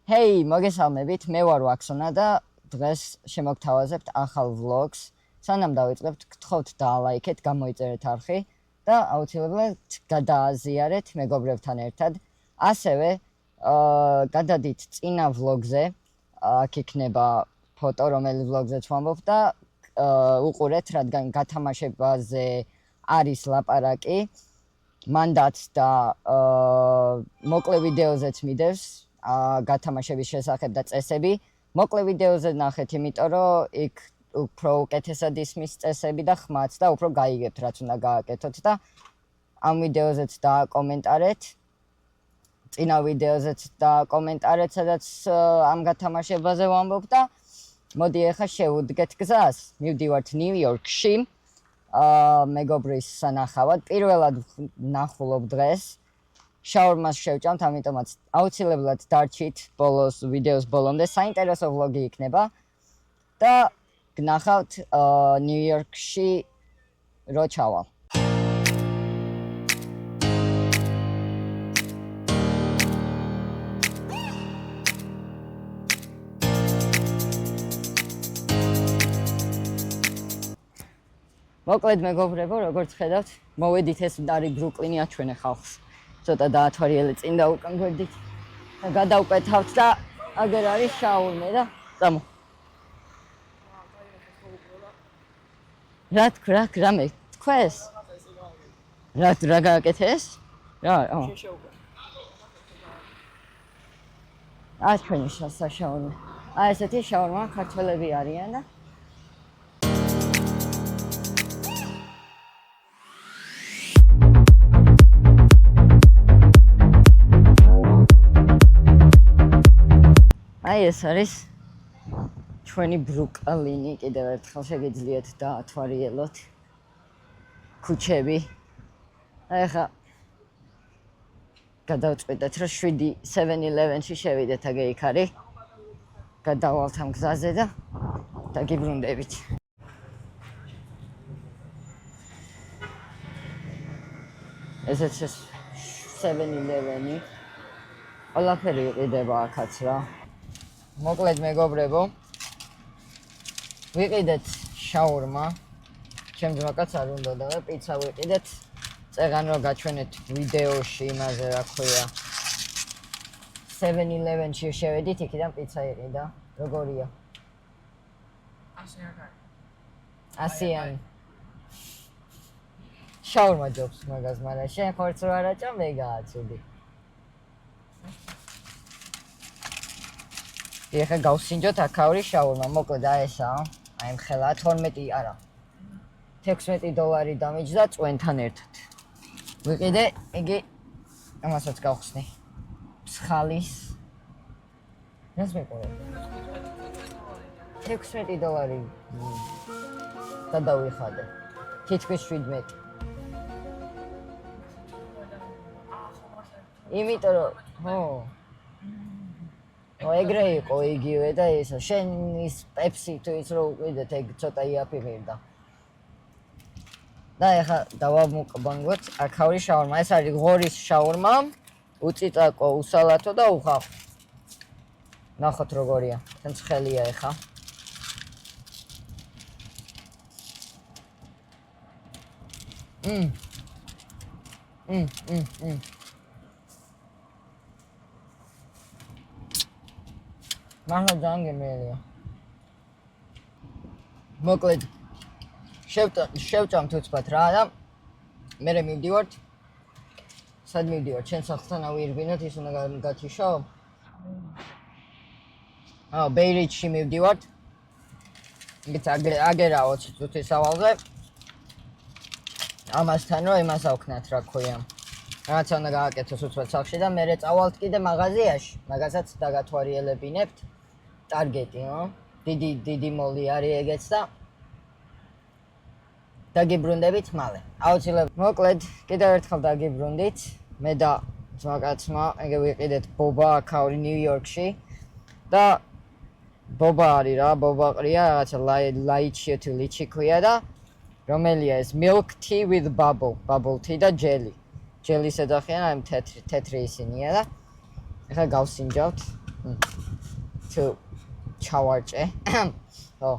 Hey, მოგესალმებით, მე ვარ ვაქსონა და დღეს შემოგთავაზებთ ახალ vlogs. სანამ დავიწყებთ, გთხოვთ დაალაიქეთ, გამოიწერეთ არხი და აუცილებლად გადააზიარეთ მეგობრებთან ერთად. ასევე გადადით წინა vlogზე, აქ იქნება ფოტო, რომელიც vlogზეც ვამბობ და უყურეთ, რადგან გათამაშებაზე არის ლაპარაკი. მანდაც და მოკლე ვიდეოზეც მიდევს გათამაშების შესახებ და წესები. მოკლე ვიდეოზე ნახეთ, იმიტომ რომ იქ უფრო უკეთესად ისმის წესები და ხმაც და უფრო გაიგებთ, რაც უნდა გააკეთოთ და ამ ვიდეოზეც დააკომენტარეთ. წინა ვიდეოზეც დააკომენტარეთ, სადაც ამ გათამაშებაზე ვამბობ და მოდი ახლა შევუდგეთ გზას. მივდივართ ნიუ-იორკში. მეგობრის სანახავად. პირველად ნახულობ დღეს. შაურმას შევჭამთ, ამიტომაც აუცილებლად დარჩით ბოლოს ვიდეოს ბოლომდე, საინტერესო vlogi იქნება და გნახავთ ნიუ-იორკში რო ჩავალ. მოკლედ მეგობრებო, როგორც ხედავთ, მოვედით ეს არის ბრუკლინი აჩვენე ხალხს. ცოტა დაათვალიერე წინ და უკან გვერდით და გადავკვეთავთ და აგერ არის შაურმე და წამო. რა თქვა, რამე თქვეს? რა გააკეთეს? რა, აჩვენე შაურმე. ესეთი შაურმა ქართველები არიან და ეს არის ჩვენი ბრუკლინი, კიდევ ერთხელ შეგიძლიათ დაათვალიეროთ ქუჩები. ახლა გადავწყვიტეთ, რომ 7-11-ში შევიდეთ, აგე იქ არის. გადავალთ ამ გზაზე და დაგიბრუნდებით. ესეც 7-11-ი. ყველაფერი იყიდება აქაც რა. მოკლედ მეგობრებო, ვიყიდეთ შაურმა. ჩემ ძმაკაც არ უნდა და პიცა ვიყიდეთ. წეგან რომ გაჩვენეთ ვიდეოში იმაზე, რა ქვია. 7-11-ში შევედით, იქიდან პიცა იყიდა. როგორია? 100-იანი. შაურმა ჯობს მაგას, მაგრამ შენ ხორცს რო არ აჭამ, მე გააცუდი. ეხლა გავსინჯოთ აქაური შაურმა, მოკლედ ესაა. აი მხელა 12 არა. $16 დამიჯდა წვენთან ერთად. ვიყიდე, იგი ამასაც გავხსნი. ფსხალის. რას მეყურე? $16 და დავიხადე. თითქმის 17. იმიტომ რომ, ეგრე იყო იგივე და ესა შენ ის პეპსი თუ ის რო უყიდეთ, ეგ ცოტა იაფი ღირდა. და ეხლა დავამუკბანგოთ აქაური შაურმა. ეს არის ღორის შაურმა, უწიწაკო, უსალათო და უხავ. ნახოთ როგორია. თან ცხელია ეხლა. მართლა ძალიან გემრიელია. მოკლედ შევჭამთ უცბად რა და მერე მივდივართ. სად მივდივართ? შენ სახლთან ავირბინოთ, ის უნდა გათიშო? ბეირიჩში მივდივართ. იგიც აგერა 20 წუთის ავალზე. ამასთან რომ იმას ავქნათ, რა ქვია. რაღაცა უნდა გააკეთოს უცბად სახლში და მერე წავალთ კიდე მაღაზიაში. მაგასაც დაგათვალიერებინებთ. ტარგეტი, დიდი მოლი არის ეგეც და დაგიბრუნდებით მალე. აუცილებლად. მოკლედ, კიდევ ერთხელ დაგიბრუნდით. მე და ძმაკაცმა, ეგ ვიყიდეთ ბობა აქაური ნიუ-იორკში და ბობა არის რა, ბობა ყრია, რაღაცა ლაიჩიო თუ ლიჩი ქვია და რომელია ეს milk tea with bubble tea და jelly. Jelly-ს ეძახიან, აი თეთრი ისინია და ეხლა გავსინჯავთ. თუ ჩავარჭე. ო.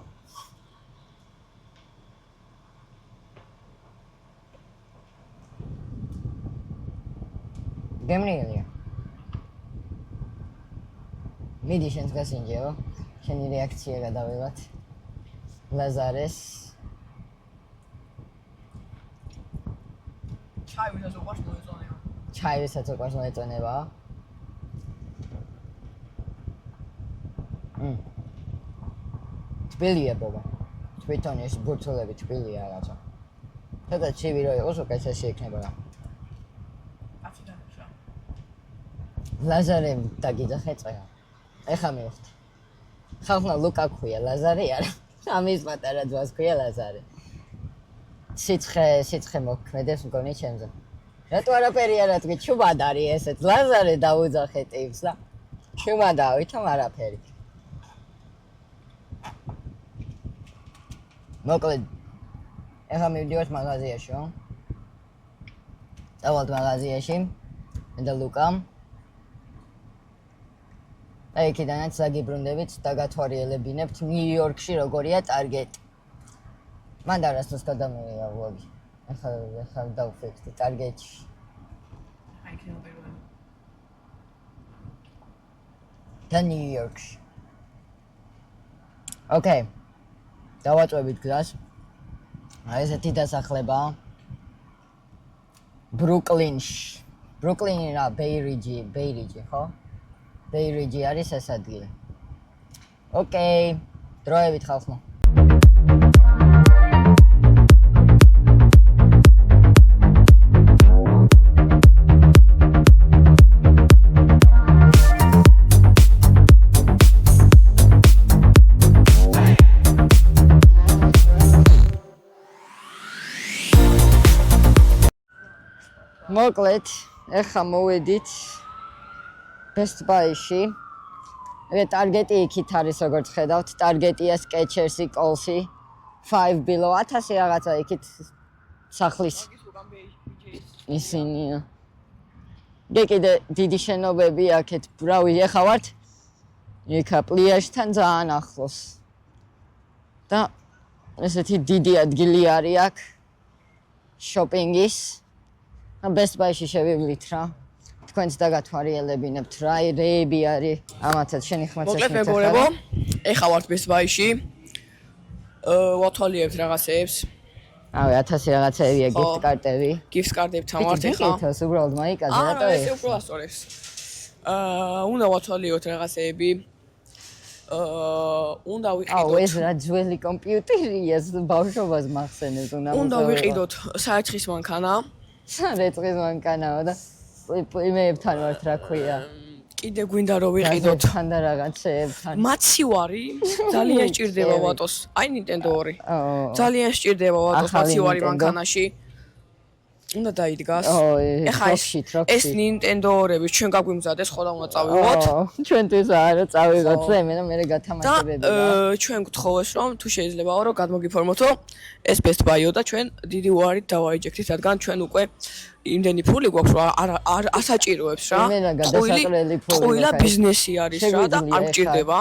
გემრიელია. მიდი შენს გასინჯეო. შენი რეაქცია გადავიღოთ. ლაზარეს. ჩაივისაც უყვარს მოეწონება. ჩაივისაც უყვარს მოეწონება. თბილია ბობა. თვითონ ეს ბურთულები თბილია რაღაცა. თედა ჩივი რო იყოს უკეთესი იქნება რა. ლაზარე დაგიძახე წეა. ეხა მივხვდი. ხალხმა ლუკა ქვია, ლაზარე არა. ამის პატარა ძმას ქვია ლაზარე. სიცხე მოქმედებს მგონი ჩემზე. რატო არაფერი არა თქვი, ჩუმად არის ესეც. ლაზარე დაუძახე ტიპს და ჩუმად ავითომ არაფერი. მოკლედ ეხა მივდივართ მაღაზიაში. დავალთ მაღაზიაში. მე და ლუკამ აი კიდანაც საგიბრუნდებით და გათვალიერებინებთ ნიუ-იორკში როგორია ტარგეტი. მან დარასდროს გადამოვიდა ვლოგი. ეხლა დავფიქრდი ტარგეტში. აი კიდევ პირველი. და ნიუ-იორკში. ოკეი. დავაწვევით გზას. აი ესეთი დასახლებაა. ბრუკლინში. ბრუკლინი რა, ბეირიჯი, ხო? ბეირიჯი არის ეს ადგილი. ოკეი, დროებით ხალხო. მოკლედ, ეხლა მოვედით Best Buy-ში. მე ტარგეტი იქით არის როგორც ხედავთ, ტარგეტია სკეჩერსი, კოლსი, 5 Below 1000 რაღაცა იქით სახლის. ისინია. კიდე დიდი შენობები აქეთ, რავი, ეხა ვართ იქა პლიაჟთან ძალიან ახლოს. და ესეთი დიდი ადგილი არის აქ შოპინგის. Best Buy-ში შევივლით რა. თქვენც დაგათვალიერებინებთ რა რეები არის ამათაც შენი ხმაც ეს მოკლედ მეგობრებო, ეხა ვართ Best Buy-ში. ვათვალიერებთ რაღაცეებს. ავი 1000 რაღაცეებია gift კარტები. gift კარტებთან ვართ ეხა. ეს უბრალოდ მაიკაზე რატო ეს უფრო ასწორებს. უნდა ვათვალიეროთ რაღაცეები. უნდა ვიყიდოთ. აუ ეს რა ძველი კომპიუტერია, ბავშვობას მახსენებს უნდა ვიყიდოთ საერთხის მანქანა. საერთხის მანქანაა და იმეებთან ვართ რა ქვია. კიდე გვინდა რომ ვიყიდოთ თან და რაღაცეებთან. მაცივარი ძალიან სჭირდება ვატოს. აი Nintendo 2. ძალიან სჭირდება ვატოს მაცივარი მანქანაში. უნდა დაიდგას. ეხა ეს Nintendo 2-ები ჩვენ გაგვიმზადეს, ხოლმე უნდა წავიღოთ. ჩვენთვის არა წავიღოთ და მე გათამაშებები. და ჩვენ გთხოვეს რომ თუ შეიძლებაო რომ გადმოგიფორმოთო ეს Best Buy-ო და ჩვენ დიდი უარით დავაიჯექთით, რადგან ჩვენ უკვე იმდენი ფული გვაქვს რა არ ასაჭიროებს რა. ყველა ბიზნესი არის რა და არ გჭირდება.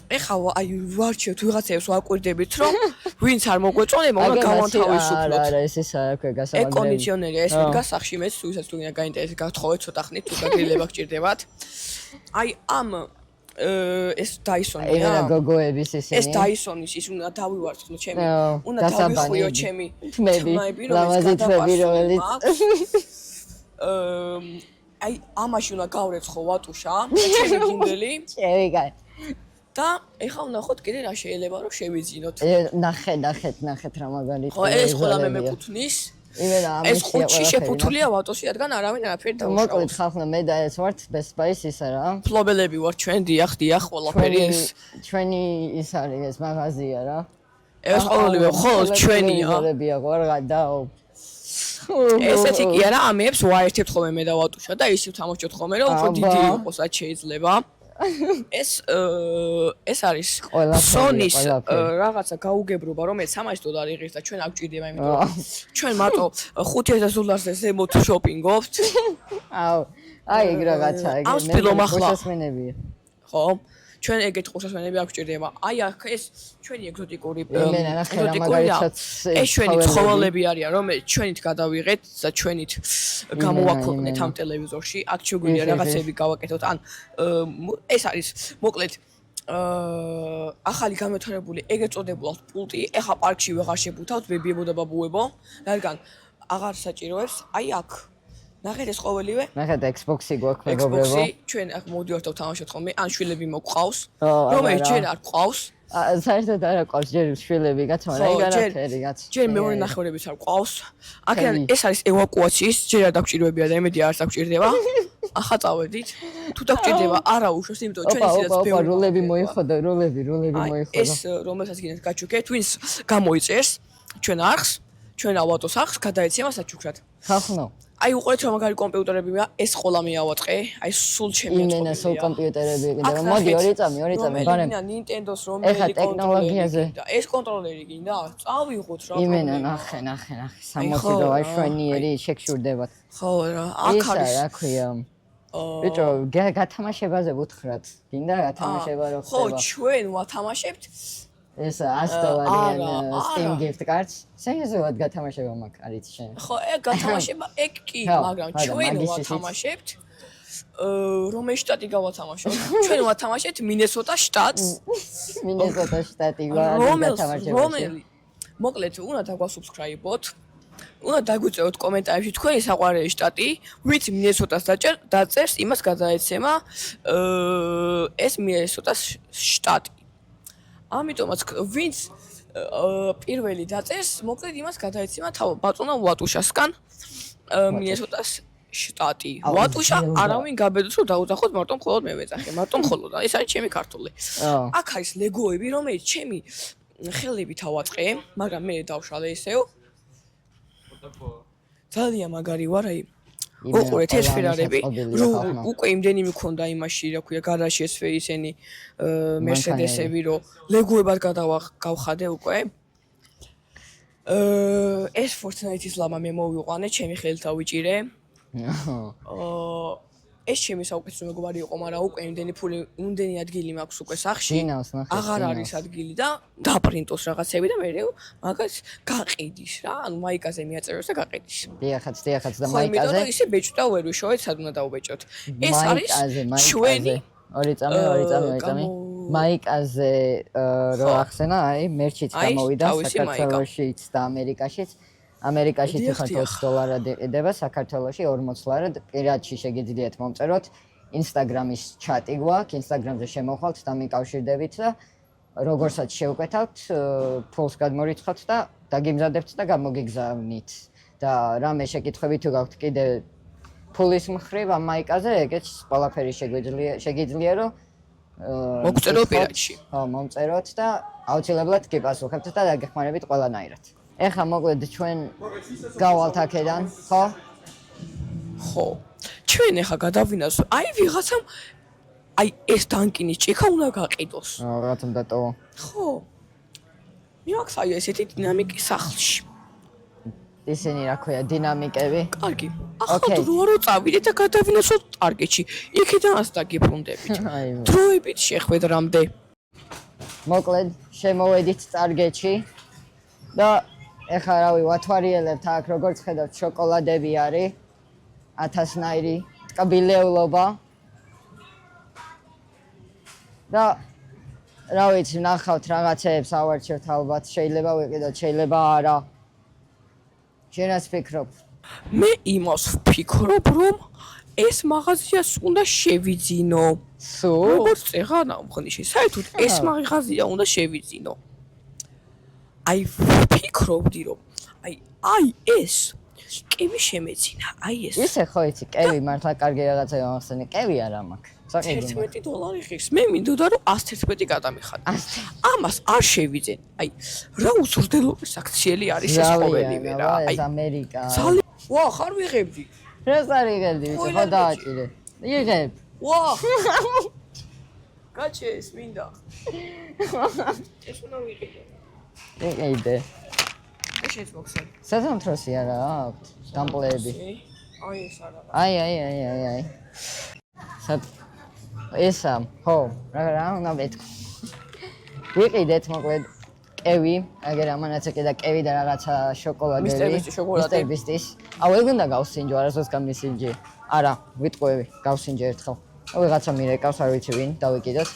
ეხა აი ვარჩევთ ვიღაცებს ვაკვირდებით რომ ვინც არ მოგვეწონება უნდა გავანთავისუფლოთ. არა ეს არ აქვს გასამაგრებელი. ეკონდიციონერია ეს ვიღაც სახში მე ვისაც თუ გინდა გაინტერესებს გათხოვეთ ცოტა ხნით თუ გაგრილება გჭირდებათ. აი ამ ეს Dyson-ია. ენა გოგოების ისინი. ეს Dyson-ის ის უნდა დავივარცხლო ჩემი. უნდა დავიხუიო ჩემი თმები ლამაზი თმები რომელიც აი ამაში უნდა გავრეცხო ვატუშა ჩემი გინდელი. შევიგან. და ეხლა ვნახოთ კიდე რა შეიძლება რომ შევიძინოთ. ნახეთ რა მაგალითად. ხო ეს ყველა მე მეკუთვნის. ეს ხუთში შეფუთულია ვატოში, რადგან არავინ არაფერი დაუშავოს. მოკლედ ხალხო მე და ეს ვართ Best Buy-ის ისა რა. ფლობელები ვართ ჩვენ, დიახ, ყველაფერი ეს. ჩვენი ის არის ეს მაღაზია რა. ეს ყოველივე მხოლოდ ჩვენია. ესეთი კი არა, ამებს ვაერთებთ ხოლმე მე და ვატუშა და ისევ თამაშობთ ხოლმე რომ უფრო დიდი იყოს, რაც შეიძლება. ეს არის Sony-s რაღაცა გაუგებრობა, რომელიც $300 იღებს და ჩვენ აღჭირდება, იმიტომ რომ ჩვენ მარტო $5000-ზე ზემოთ შოპინგობთ. აუ, აი ეგ რაღაცა, ეგ მე ხოსასმენებია. ხო? ჩვენ ეგეთ ხოსასმენები აღჭირდება. აი აქ ეს ჩვენი ეგზოტიკური ეს ჩვენი ცხოველები არიან, რომელიც ჩვენით გადავიღეთ და ჩვენით გამოვაქვეყნეთ ამ ტელევიზორში. აქ შეგვიძლია რაღაცები გავაკეთოთ. ან ეს არის მოკლედ ახალი განვითარებული ეგრეთ წოდებული პულტი. ეხა პარკში ვეღარ შებუთავთ ბებიებო და ბაბუებო, რადგან აღარ საჭიროებს. აი აქ ნახეთ ეს ყოველივე. ნახეთ Xbox-ი გვაქვს მეგობრებო. Xbox-ი ჩვენ აქ მოდივართ და ვთამაშობთ ხოლმე. ან შვილები მოყავს. რომელიც ჯერ არ ყავს. საერთოდ არ ყავს ჯერ შვილები კაც, მაგრამ ეგ არაფერი კაც. ჯერ მეორე ნახევრებიც არ ყავს. აქედან ეს არის ევაკუაციის, ჯერ არ დაგჭიროებია და იმედი არ დაგჭირდება. ახლა წავედით. თუ დაგჭირდება, არა უშავს, იმიტომ რომ ჩვენი სიდაც ბევრი როლები მოიხოდა, როლები მოიხოდა. ეს რომელსაც გინდათ გაჩუქეთ, ვინც გამოიწერს ჩვენ არხს, ჩვენ ავატოს არხს, გადაეცემა საჩუქრად. ხახნო. აი უყურეთ რომ მაგარი კომპიუტერებია, ეს ყოლა მეავატყე, აი სულ ჩემი აწყობილია. იმენა სულ კომპიუტერები კიდევ. მოდი 2 წამი, ბარემ. Nintendo-ს რომელი ტექნოლოგიაზე. ეს კონტროლერი გინდა? წავიღოთ რა. იმენა ნახე. 60 დოლარი შვენიერი შეგშურდებათ. ხო რა, აქ არის. რა ქვია? ბიჭო, გათამაშებაზე ვუთხრათ. გინდა გათამაშება რო ხდება? ხო, ჩვენ ვათამაშებთ. ეს $100 Steam gift cards. სერიოზულად გათამაშება მაქვს, არიც შენ. ხო, ეგ გათამაშება, ეგ კი, მაგრამ ჩვენ ვათამაშებთ. რომელი შტატი გავათამაშოთ? ჩვენ ვათამაშებთ Minnesota შტატს. Minnesota შტატი გავათამაშებთ. რომელი? მოკლედ, უნდა დაგვასუბსკრაიბოთ. უნდა დაგვიწევოთ კომენტარებში თქვენი საყვარელი შტატი, ვინც Minnesota-ს დაწერს, იმას გადაეცემა ეს Minnesota-ს შტატი. ამიტომაც ვინც პირველი დაწერს, მოკლედ იმას გადაეცემა ბატონო ვატუშასგან Minnesota-ს შტატი. ვატუშა არავინ გაბედოს რომ დაუძახოთ მარტო მხოლოდ მე ვეძახე, მარტო მხოლოდ. ეს არის ჩემი ქართული. აქ არის ლეგოები, რომელიც ჩემი ხელებით ავაწყე, მაგრამ მე დავშალე ისევ. ძალიან მაგარი ვარ, აი უყურეთ ეს ფერარები, რომ უკვე იმდენი მქონდა იმაში, რა ქვია, გარაჟში ეს ისენი Mercedes-ები, რომ ლეგოებად გავხადე უკვე. ეს Fortnite-ის ლამა მე მოვიყვანე, ჩემი ხელით ავიჭირე. ეს ჩემი საუკეთესო მეგობარი იყო, მაგრამ უკვე იმდენი ადგილი მაქვს უკვე სახში. აღარ არის ადგილი და დაპრინტოს რაღაცები და მე მაგას გაყიდის რა, ანუ მაიკაზე მიაწეროს და გაყიდის. დიახაც და მაიკაზე. ხო, იმიტომ რომ ისე ბეჭდა ვერ ვიშოვეთ, სად უნდა დაუბეჭოთ. ეს არის ჩვენი 2 წამი. მაიკაზე რო ახსენა, აი, მერჩიც გამოვიდა საქართველოშიც და ამერიკაშიც. ამერიკაში თიხათ $20 ედება, საქართველოში $40. პირადში შეგიძლიათ მომწეროთ. Instagram-ის ჩატი გვაქვს, Instagram-ზე შემოხვალთ და მიკავშირდებით და როგორცაც შევკვეთავთ, ფულს გადმორიცხავთ და დაგიმზადებთ და გამოგიგზავნით. და რამე შეკითხვები თუ გაქვთ კიდე ფულის მხრივ ამ მაიკაზე, ეგეც ყველაფერი შეგიძლია რომ მოგწერო პირადში. ხო, მომწეროთ და აუცილებლად გიპასუხებთ და დაგეხმარებით ყველანაირად. ეხლა მოკლედ ჩვენ გავალთ აქედან, ხო? ხო. ჩვენ ეხლა გადავინასო. აი ვიღაცამ აი ეს დანკინის ჭიქა უნდა გაყიდოს. რაღაცამ დატოვა. ხო. მიაქვს აი ესეთი დინამიკი სახლში. ისინი რა ქვია, დინამიკები. კარგი. ახლა რო წავიდეთ და გადავინასოთ ტარგეტში. იქიდანაც დაგიბრუნდებით. დროებით შეხვედრამდე. მოკლედ შემოვედით ტარგეტში და ეხლა რავი ვათვალიერებთ აქ როგორც ხედავთ შოკოლადები არის 1000-ნაირი ტკბილეულობა და რა ვიცი ნახავთ რაღაცეებს ავარჩევთ ალბათ შეიძლება ვიყიდოთ შეიძლება არა შენაც ფიქრობ მე იმას ვფიქრობ რომ ეს მაღაზიას უნდა შევიძინო როგორც წეღანა მხნიში საერთოდ ეს მაღაზია უნდა შევიძინო აი ვფიქრობდი რომ აი ეს კევი შემეცინა აი ეს ისე ხო იცი კევი მართლა კარგი რაღაცა გამახსენე კევი არა მაქვს $11 ხის მე მინდოდა რომ 111 გადამიხადე ამას არ შევიძენ აი რა უზრდელობის აქციელი არის ეს ყოველივე რა აი ეს ამერიკა ვა ხარ ვიღებდი რას არ იღებდი ვიცი ხო დააჭირე იღებ ვა გაჩეს მინდა. ეს უნდა ვიყიდე. იყიდე. შეც მოხსენ. სათამთროსი არა აქვთ დამპლეები. აი ეს არა. აი. ესა, ხო, რა უნდა მეთქო. ვიყიდეთ მოკლედ კევი, აგერ ამანაც ეკიდა კევი და რაღაცა შოკოლადები. მისტერ ბისტის შოკოლადი. მისტერ ბისტის. აუ ეგ უნდა გავსინჯო, არასდროს გამისინჯი. არა, ვიტყვევი, გავსინჯე ერთხელ. ვიღაცა მირეკავს, არ ვიცი ვინ, დავიკიდოთ.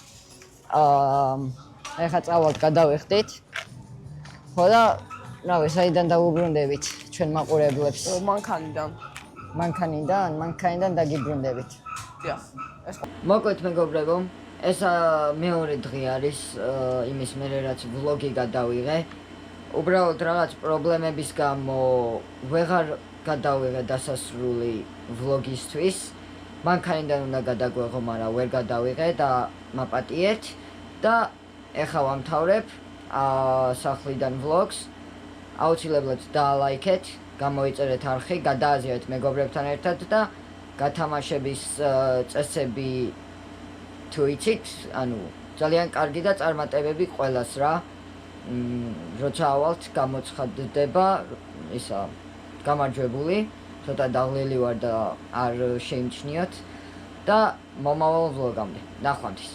ეხლა წავალთ, გადავიხდით. ხო და რავი, საიდან დავუბრუნდებით ჩვენ მაყურებლებს? მანქანიდან დაგიბრუნდებით. დიახ. ეს მოკლედ მეგობრებო, ეს მეორე დღე არის იმის მერე რაც ვლოგი გადავიღე. უბრალოდ რაღაც პრობლემების გამო ვეღარ გადავიღე დასასრული ვლოგისთვის. მანქანიდან უნდა გადაგვეღო, მაგრამ ვერ გადავიღე და მაპატიეთ და ეხლა ვამთავრებ სახლიდან ვლოგს. აუცილებლად დაალაიქეთ, გამოიწერეთ არხი, გადააზიარეთ მეგობრებთან ერთად და გათამაშების წესები თუ იცით, ანუ ძალიან კარგი და წარმატებები ყველას რა. როცა ავალთ გამოცხადდება ისა გამარჯვებული, ცოტა დაღლილი ვარ და არ შეიმჩნიოთ და მომავალ ვლოგამდე. ნახვამდის.